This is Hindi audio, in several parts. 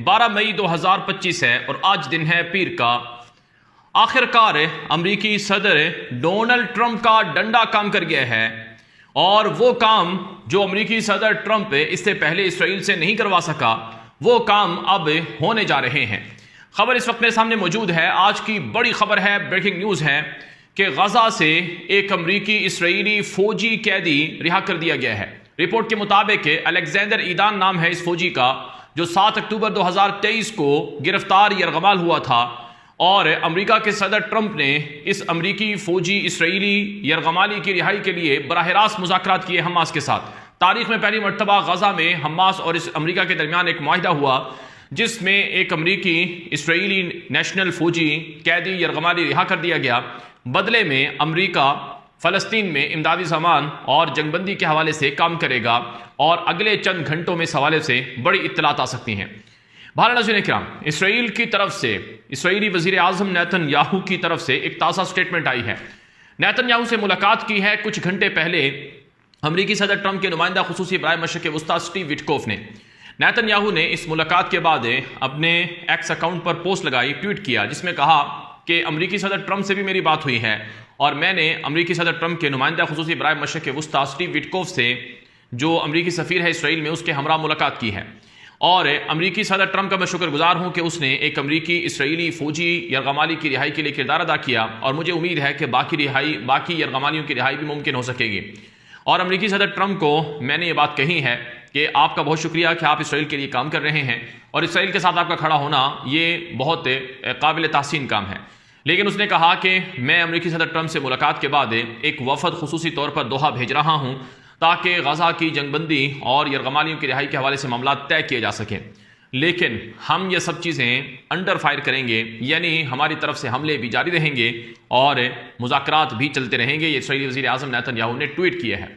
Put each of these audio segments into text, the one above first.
12 मई 2025 है और आज दिन है पीर का। आखिरकार अमरीकी सदर डोनाल्ड ट्रंप का डंडा काम कर गया है और वो काम जो अमरीकी सदर ट्रंप इससे पहले इसराइल से नहीं करवा सका, वो काम अब होने जा रहे हैं। खबर इस वक्त मेरे सामने मौजूद है। आज की बड़ी खबर है, ब्रेकिंग न्यूज़ है कि गजा से एक अमरीकी इसराइली फौजी कैदी रिहा कर दिया गया है। रिपोर्ट के मुताबिक अलेक्जेंडर ईदान नाम है इस फौजी का, जो 7 अक्टूबर 2023 को गिरफ्तार यरगमाल हुआ था और अमेरिका के सदर ट्रंप ने इस अमरीकी फौजी इसराइली यरगमाली की रिहाई के लिए बराह रास्त मुज़ाकरात किए हमास के साथ। तारीख में पहली मरतबा गजा में हमास और इस अमरीका के दरमियान एक मुआहिदा हुआ जिसमें एक अमरीकी इसराइली नेशनल फौजी कैदी यरगमाली रिहा कर दिया गया। बदले में अमरीका फ़लस्तीन में इमदादी सामान और जंगबंदी के हवाले से काम करेगा और अगले चंद घंटों में इस हवाले से बड़ी इत्तलात आ सकती हैं। नाज़रीन-ए-किराम, इसराइल की तरफ से इसराइली वज़ीर आज़म नेतन्याहू की तरफ से एक ताज़ा स्टेटमेंट आई है। नेतन्याहू से मुलाकात की है कुछ घंटे पहले अमरीकी सदर ट्रंप के नुमाइंदा खुसूसी बराए मशरिक़ वस्ता स्टीव विटकोफ ने। नेतन्याहू ने इस मुलाकात के बाद अपने एक्स अकाउंट पर पोस्ट लगाई, ट्वीट किया, जिसमें कहा कि अमरीकी सदर ट्रंप से भी मेरी बात हुई है और मैंने अमरीकी सदर ट्रंप के नुमाइंदा खुसूसी बराए मशरिक़ वस्ता स्टीव विटकोफ से, जो अमरीकी सफ़ीर है इसराइल में, उसके हमरा मुलाकात की है और अमरीकी सदर ट्रंप का मैं शुक्रगुजार हूँ कि उसने एक अमरीकी इसराइली फ़ौजी यरगमाली की रिहाई के लिए किरदार अदा किया और मुझे उम्मीद है कि बाकी यरगमालियों की रिहाई भी मुमकिन हो सकेगी। और अमरीकी सदर ट्रंप को मैंने ये बात कही है कि आपका बहुत शुक्रिया कि आप इसराइल के लिए काम कर रहे हैं और इसराइल के साथ आपका खड़ा होना ये बहुत काबिल तहसीन काम है। लेकिन उसने कहा कि मैं अमरीकी सदर ट्रंप से मुलाकात के बाद एक वफद खुसूसी तौर पर दोहा भेज रहा हूँ ताकि गजा की जंगबंदी और यरगमालियों की रिहाई के हवाले से मामला तय किए जा सकें। लेकिन हम ये सब चीज़ें अंडर फायर करेंगे, यानी हमारी तरफ से हमले भी जारी रहेंगे और मुज़ाकरात भी चलते रहेंगे। ये इसराइली वज़ीर आज़म नेतन्याहू ने ट्वीट किया है।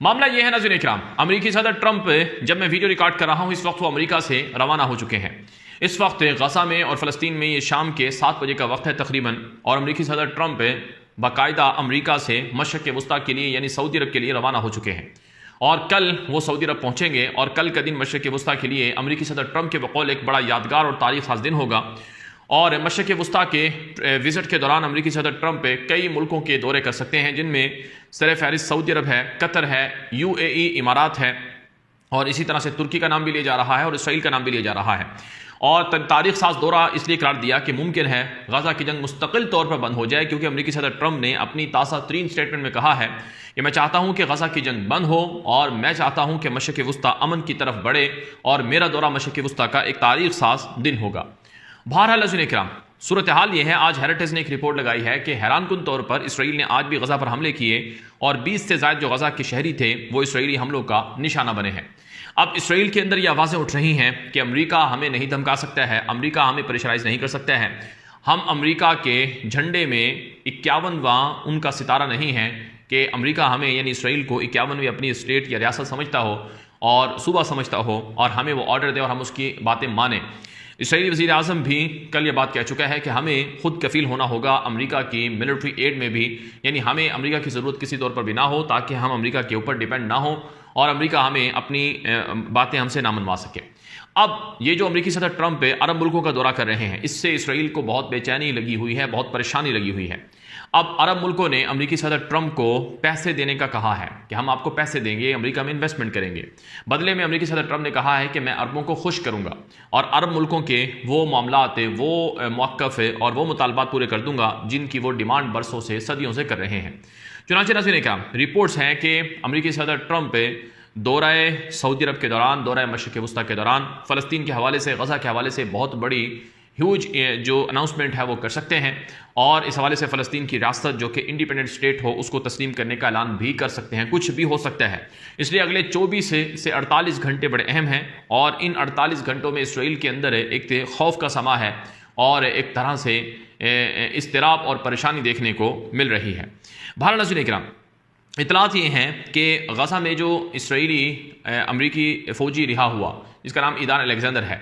मामला यह है नाज़रीन-ए-किराम, अमरीकी सदर ट्रंप, जब मैं वीडियो रिकॉर्ड कर रहा हूँ इस वक्त वो अमरीका से रवाना हो चुके हैं। इस वक्त गजा में और फ़लस्तीन में ये शाम के 7 बजे का वक्त है तकरीबन, और अमरीकी सदर ट्रंप बाकायदा अमरीका से मशरिक़ वस्ता के लिए यानी सऊदी अरब के लिए रवाना हो चुके हैं और कल वो सऊदी अरब पहुँचेंगे और कल का दिन मशरिक़ वस्ता के लिए अमरीकी सदर ट्रंप के बकौल एक बड़ा यादगार और तारीख़ खास दिन होगा। और मशरिक़ वस्ता के विज़िट के दौरान अमरीकी सदर ट्रंप कई मुल्कों के दौरे कर सकते हैं, जिनमें सर फ़हरिस्त सऊदी अरब है, कतर है, UAE इमारात है और इसी तरह से तुर्की का नाम भी लिया जा रहा है और इसराइल का नाम भी लिया जा रहा है। और तारीख साज दौरा इसलिए करार दिया कि मुमकिन है गजा की जंग मुस्तकिल तौर पर बंद हो जाए, क्योंकि अमरीकी सदर ट्रंप ने अपनी ताज़ा तरीन स्टेटमेंट में कहा है कि मैं चाहता हूं कि गजा की जंग बंद हो और मैं चाहता हूं कि मशरिक़ वस्ता अमन की तरफ बढ़े और मेरा दौरा मशरिक़ वस्ता का एक तारीख साज दिन होगा। बहरहाल नाज़रीन-ए-किराम, सूरत हाल ये है, आज हेरिटेज ने एक रिपोर्ट लगाई है कि हैरानकुन तौर पर इसराइल ने आज भी गजा पर हमले किए और 20 से ज़ायद जो गजा के शहरी थे वो इसराइली हमलों का निशाना बने हैं। अब इसराइल के अंदर ये आवाज़ें उठ रही हैं कि अमेरिका हमें नहीं धमका सकता है, अमेरिका हमें प्रेशराइज नहीं कर सकता है, हम अमेरिका के झंडे में 51वां उनका सितारा नहीं है कि अमेरिका हमें यानी इसराइल को 51वीं अपनी स्टेट या रियासत समझता हो और सूबा समझता हो और हमें वो ऑर्डर दे और हम उसकी बातें माने। इसराइली वज़ीर आज़म भी कल ये बात कह चुका है कि हमें खुद कफील होना होगा अमेरिका की मिलिट्री एड में भी, यानी हमें अमेरिका की ज़रूरत किसी तौर पर भी ना हो ताकि हम अमेरिका के ऊपर डिपेंड ना हो और अमेरिका हमें अपनी बातें हमसे ना मनवा सके। अब ये जो अमेरिकी सदर ट्रंप अरब मुल्कों का दौरा कर रहे हैं, इससे इसराइल को बहुत बेचैनी लगी हुई है, बहुत परेशानी लगी हुई है। अब अरब मुल्कों ने अमेरिकी सदर ट्रंप को पैसे देने का कहा है कि हम आपको पैसे देंगे, अमेरिका में इन्वेस्टमेंट करेंगे। बदले में अमेरिकी सदर ट्रंप ने कहा है कि मैं अरबों को खुश करूंगा और अरब मुल्कों के वो मामलात, वो मौक़िफ़ और वो मुतालबात पूरे कर दूंगा जिनकी वो डिमांड बरसों से, सदियों से कर रहे हैं। चुनांचे नाज़रीन-ए-किराम, रिपोर्ट्स हैं कि अमेरिकी सदर ट्रंप दौराए सऊदी अरब के दौरान, दौराए मशरिक़ वस्ता के दौरान फ़लस्तीन के हवाले से, गज़ा के हवाले से बहुत बड़ी ह्यूज जो अनाउंसमेंट है वो कर सकते हैं और इस हवाले से फ़लस्तीन की रियासत जो कि इंडिपेंडेंट स्टेट हो उसको तस्लीम करने का ऐलान भी कर सकते हैं। कुछ भी हो सकता है, इसलिए अगले 24 से 48 घंटे बड़े अहम हैं और इन 48 घंटों में इसराइल के अंदर एक खौफ का समा है और एक तरह से इस्तिराब और परेशानी देखने को मिल रही है। बहरहाल नाज़रीन-ए-किराम, इतलात ये हैं कि गजा में जो इसराइली अमरीकी फ़ौजी रिहा हुआ जिसका नाम ईदान अलेक्जेंडर है,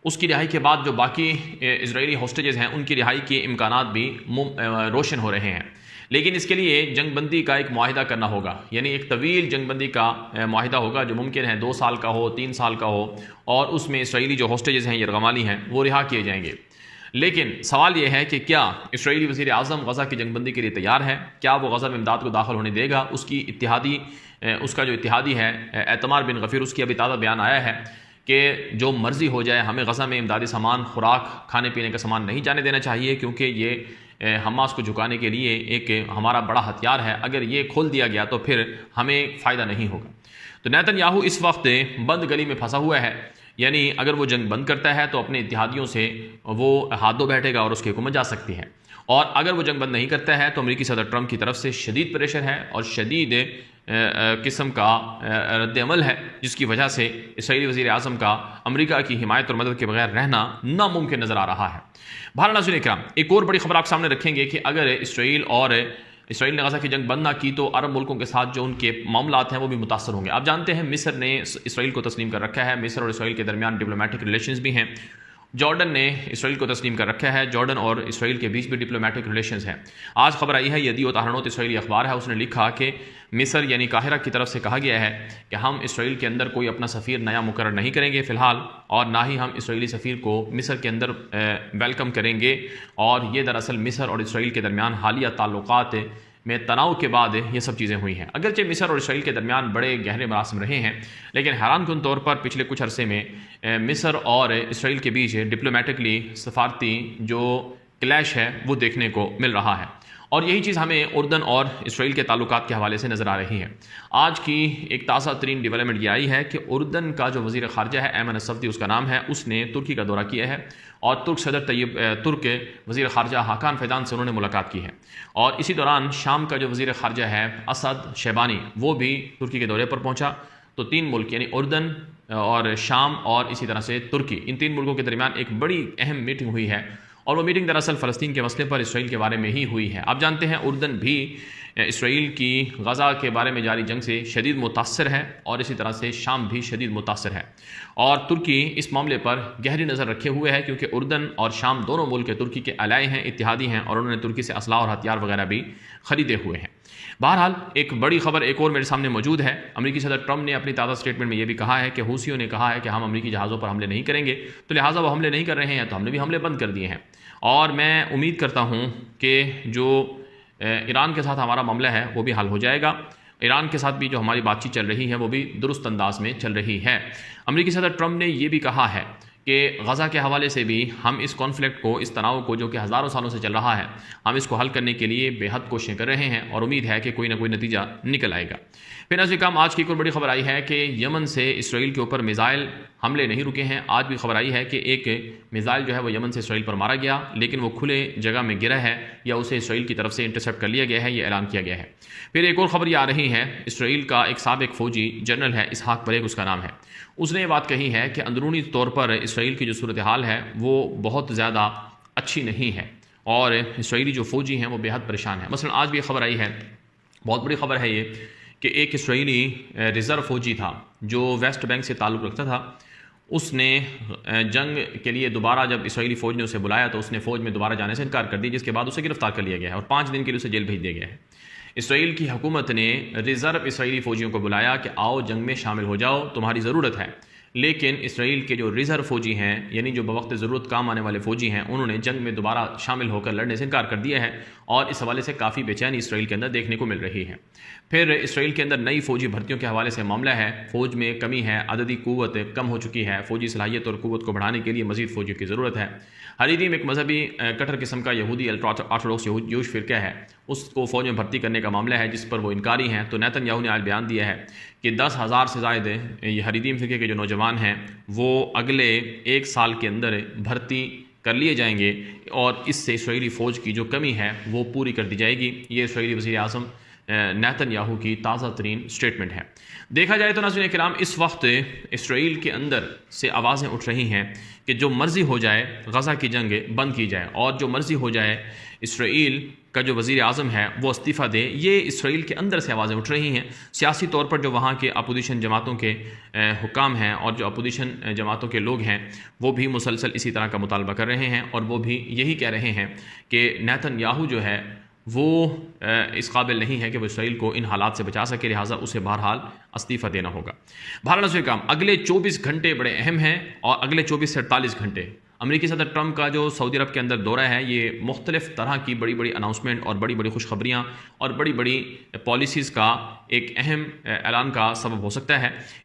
उसकी रिहाई के बाद जो बाकी इजरायली हॉस्टेजेस हैं उनकी रिहाई के इम्कानात भी रोशन हो रहे हैं। लेकिन इसके लिए जंग बंदी का एक मुआहिदा करना होगा, यानी एक तवील जंग बंदी का मुआहिदा होगा जो मुमकिन है 2 साल का हो, 3 साल का हो, और उसमें इसराइली जो होस्टेजेस हैं, यरगमाली हैं, वो रिहा किए जाएंगे। लेकिन सवाल यह है कि क्या इसराइली वज़ीर आज़म गज़ा की जंगबंदी के लिए तैयार है? क्या वो गज़ा में इमदाद को दाखिल होने देगा? उसका जो इत्तिहादी है एतमार बिन गफ़ीर, उसकी अभी ताज़ा बयान आया है कि जो मर्ज़ी हो जाए, हमें गज़ा में इमदादी सामान, खुराक, खाने पीने का सामान नहीं जाने देना चाहिए, क्योंकि ये हमास को झुकाने के लिए एक हमारा बड़ा हथियार है। अगर ये खोल दिया गया तो फिर हमें फ़ायदा नहीं होगा। तो नेतन्याहू इस वक्त बंद गली में फंसा हुआ है, यानी अगर वो जंग बंद करता है तो अपने इत्तिहादियों से वो हाथ धो बैठेगा और उसकी हुकूमत जा सकती है, और अगर वो जंग बंद नहीं करता है तो अमेरिकी सदर ट्रंप की तरफ से शदीद प्रेशर है और शदीद किस्म का रद्द-ए-अमल है, जिसकी वजह से इसराइली वज़ीर आज़म का अमेरिका की हिमायत और मदद के बगैर रहना नामुमकिन नज़र आ रहा है। बहरहाल नाज़रीन इकराम, एक और बड़ी खबर आप सामने रखेंगे कि अगर इसराइल ने गज़ा की जंग बंद ना की तो अरब मुल्कों के साथ जो उनके मामलात हैं वो भी मुतासर होंगे। आप जानते हैं मिस्र ने इसराइल को तस्लीम कर रखा है, मिस्र और इसराइल के दरमियान डिप्लोमेटिक रिलेशंस भी हैं। जॉर्डन ने इसराइल को तस्लीम कर रखा है, जॉर्डन और इसराइल के बीच भी डिप्लोमेटिक रिलेशंस हैं। आज खबर आई है, यदीओत आहरोनोत इसराइली अखबार है, उसने लिखा कि मिस्र यानी काहिरा की तरफ से कहा गया है कि हम इसराइल के अंदर कोई अपना सफ़ीर नया मुकर्रर नहीं करेंगे फ़िलहाल, और ना ही हम इसराइली सफ़ीर को मिस्र के अंदर वेलकम करेंगे। और ये दरअसल मिस्र और इसराइल के दरमियान हालिया ताल्लुकात में तनाव के बाद ये सब चीज़ें हुई हैं। अगरचे मिस्र और इसराइल के दरमियान बड़े गहरे मरासिम रहे हैं, लेकिन हैरानकुन तौर पर पिछले कुछ अरसे में मिस्र और इसराइल के बीच डिप्लोमेटिकली सफारती जो क्लैश है वो देखने को मिल रहा है, और यही चीज़ हमें उर्दन और इसराइल के ताल्लुकात के हवाले से नज़र आ रही है। आज की एक ताज़ा तरीन डेवलपमेंट ये आई है कि उर्दन का जो वज़ीर ख़ारजा है, ऐमन असफ़दी उसका नाम है, उसने तुर्की का दौरा किया है और तुर्क वज़ीर ख़ारजा हाकान फ़ैदान से उन्होंने मुलाकात की है। और इसी दौरान शाम का जो वज़ीर ख़ारजा है असद शेबानी, वो भी तुर्की के दौरे पर पहुँचा। तो 3 मुल्क यानी उर्दन और शाम और इसी तरह से तुर्की, इन 3 मुल्कों के दरमियान एक बड़ी अहम मीटिंग हुई है, और वो मीटिंग दरअसल फ़लस्तीन के मसले पर इसराइल के बारे में ही हुई है। आप जानते हैं उर्दन भी इसराइल की गज़ा के बारे में जारी जंग से शदीद मुतासर है, और इसी तरह से शाम भी शदीद मुतासर है, और तुर्की इस मामले पर गहरी नज़र रखे हुए है, क्योंकि उर्दन और शाम दोनों मुल्क तुर्की के अलाए हैं, इत्तिहादी हैं, और उन्होंने तुर्की से असलाह और हथियार वगैरह भी ख़रीदे हुए हैं। बहरहाल एक बड़ी खबर एक और मेरे सामने मौजूद है। अमेरिकी सदर ट्रंप ने अपनी ताज़ा स्टेटमेंट में यह भी कहा है कि हूसियों ने कहा है कि हम अमेरिकी जहाज़ों पर हमले नहीं करेंगे, तो लिहाजा वो हमले नहीं कर रहे हैं, तो हमने भी हमले बंद कर दिए हैं। और मैं उम्मीद करता हूँ कि जो ईरान के साथ हमारा मामला है वो भी हल हो जाएगा। ईरान के साथ भी जो हमारी बातचीत चल रही है वो भी दुरुस्त अंदाज में चल रही है। अमेरिकी सदर ट्रंप ने ये भी कहा है कि गज़ा के हवाले से भी हम इस कॉन्फ्लिक्ट को, इस तनाव को जो कि हज़ारों सालों से चल रहा है, हम इसको हल करने के लिए बेहद कोशिशें कर रहे हैं, और उम्मीद है कि कोई ना कोई नतीजा निकल आएगा। फिर नाज़रीन काम, आज की एक और बड़ी खबर आई है कि यमन से इसराइल के ऊपर मिज़ाइल हमले नहीं रुके हैं। आज भी खबर आई है कि एक मिज़ाइल जो है वो यमन से इसराइल पर मारा गया, लेकिन वो खुले जगह में गिरा है या उसे इसराइल की तरफ से इंटरसेप्ट कर लिया गया है, ये ऐलान किया गया है। फिर एक और खबर ये आ रही है, इसराइल का एक साबिक फ़ौजी जनरल है, इसहाक बरेग उसका नाम है, उसने ये बात कही है कि अंदरूनी तौर पर इसराइल की जो सूरत हाल है वो बहुत ज़्यादा अच्छी नहीं है, और इसराइली जो फ़ौजी हैं वो बेहद परेशान हैं। मसलन आज भी एक खबर आई है, बहुत बड़ी खबर है ये, कि एक इसराइली रिज़र्व फ़ौजी था जो वेस्ट बैंक से ताल्लुक़ रखता था। उसने जंग के लिए दोबारा जब इसराइली फ़ौज ने उसे बुलाया तो उसने फ़ौज में दोबारा जाने से इनकार कर दिया, जिसके बाद उसे गिरफ्तार कर लिया गया है और 5 दिन के लिए उसे जेल भेज दिया गया है। इसराइल की हुकूमत ने रिज़र्व इसराइली फ़ौजियों को बुलाया कि आओ जंग में शामिल हो जाओ, तुम्हारी ज़रूरत है। लेकिन इसराइल के जो रिज़र्व फ़ौजी हैं, यानी जो बवक्त ज़रूरत काम आने वाले फ़ौजी हैं, उन्होंने जंग में दोबारा शामिल होकर लड़ने से इनकार कर दिया है, और इस हवाले से काफ़ी बेचैनी इसराइल के अंदर देखने को मिल रही है। फिर इसराइल के अंदर नई फ़ौजी भर्तियों के हवाले से मामला है, फ़ौज में कमी है, अददी क़ुव्वत कम हो चुकी है, फ़ौजी सलाहियत और क़ुव्वत को बढ़ाने के लिए मज़ीद फ़ौजियों की ज़रूरत है। हरीदीम एक मजहबी कट्टर किस्म का यहूदी ऑर्थोडॉक्स यूश फ़िरका है, उसको फ़ौज में भर्ती करने का मामला है, जिस पर वो इनकारी हैं। तो नेतन्याहू ने आज बयान दिया है कि 10,000 से ज़ायद ये हरीदीम फ़िरके के जो नौजवान हैं वो अगले 1 साल के अंदर भर्ती कर लिए जाएंगे, और इससे इसराइली फ़ौज की जो कमी है वो पूरी कर दी जाएगी। ये इसराइली वज़ीर आज़म नेतन्याहू की ताज़ा तरीन स्टेटमेंट है। देखा जाए तो नाज़रीन किराम, इस वक्त इसराइल के अंदर से आवाज़ें उठ रही हैं कि जो मर्ज़ी हो जाए गज़ा की जंग बंद की जाए, और जो मर्ज़ी हो जाए इसराइल का जो वज़ीर आज़म है वो इस्तीफ़ा दे। ये इसराइल के अंदर से आवाज़ें उठ रही हैं। सियासी तौर पर जो वहाँ के अपोजिशन जमातों के हुकाम हैं और जो अपोजिशन जमातों के लोग हैं वो भी मुसलसल इसी तरह का मुतालबा कर रहे हैं, और वो भी यही कह रहे हैं कि नेतन्याहू जो है वो इस काबिल नहीं है कि वो इसराइल को इन हालात से बचा सके, लिहाजा उसे बहरहाल इस्तीफ़ा देना होगा। बहरहाल नज़र काम अगले 24 घंटे बड़े अहम हैं और अगले 24 से 48 घंटे अमेरिकी सदर ट्रंप का जो सऊदी अरब के अंदर दौरा है, ये मुख्तलिफ तरह की बड़ी बड़ी अनाउंसमेंट और बड़ी बड़ी खुशखबरियाँ और बड़ी बड़ी पॉलिसीज़ का एक अहम ऐलान का सबब हो सकता है।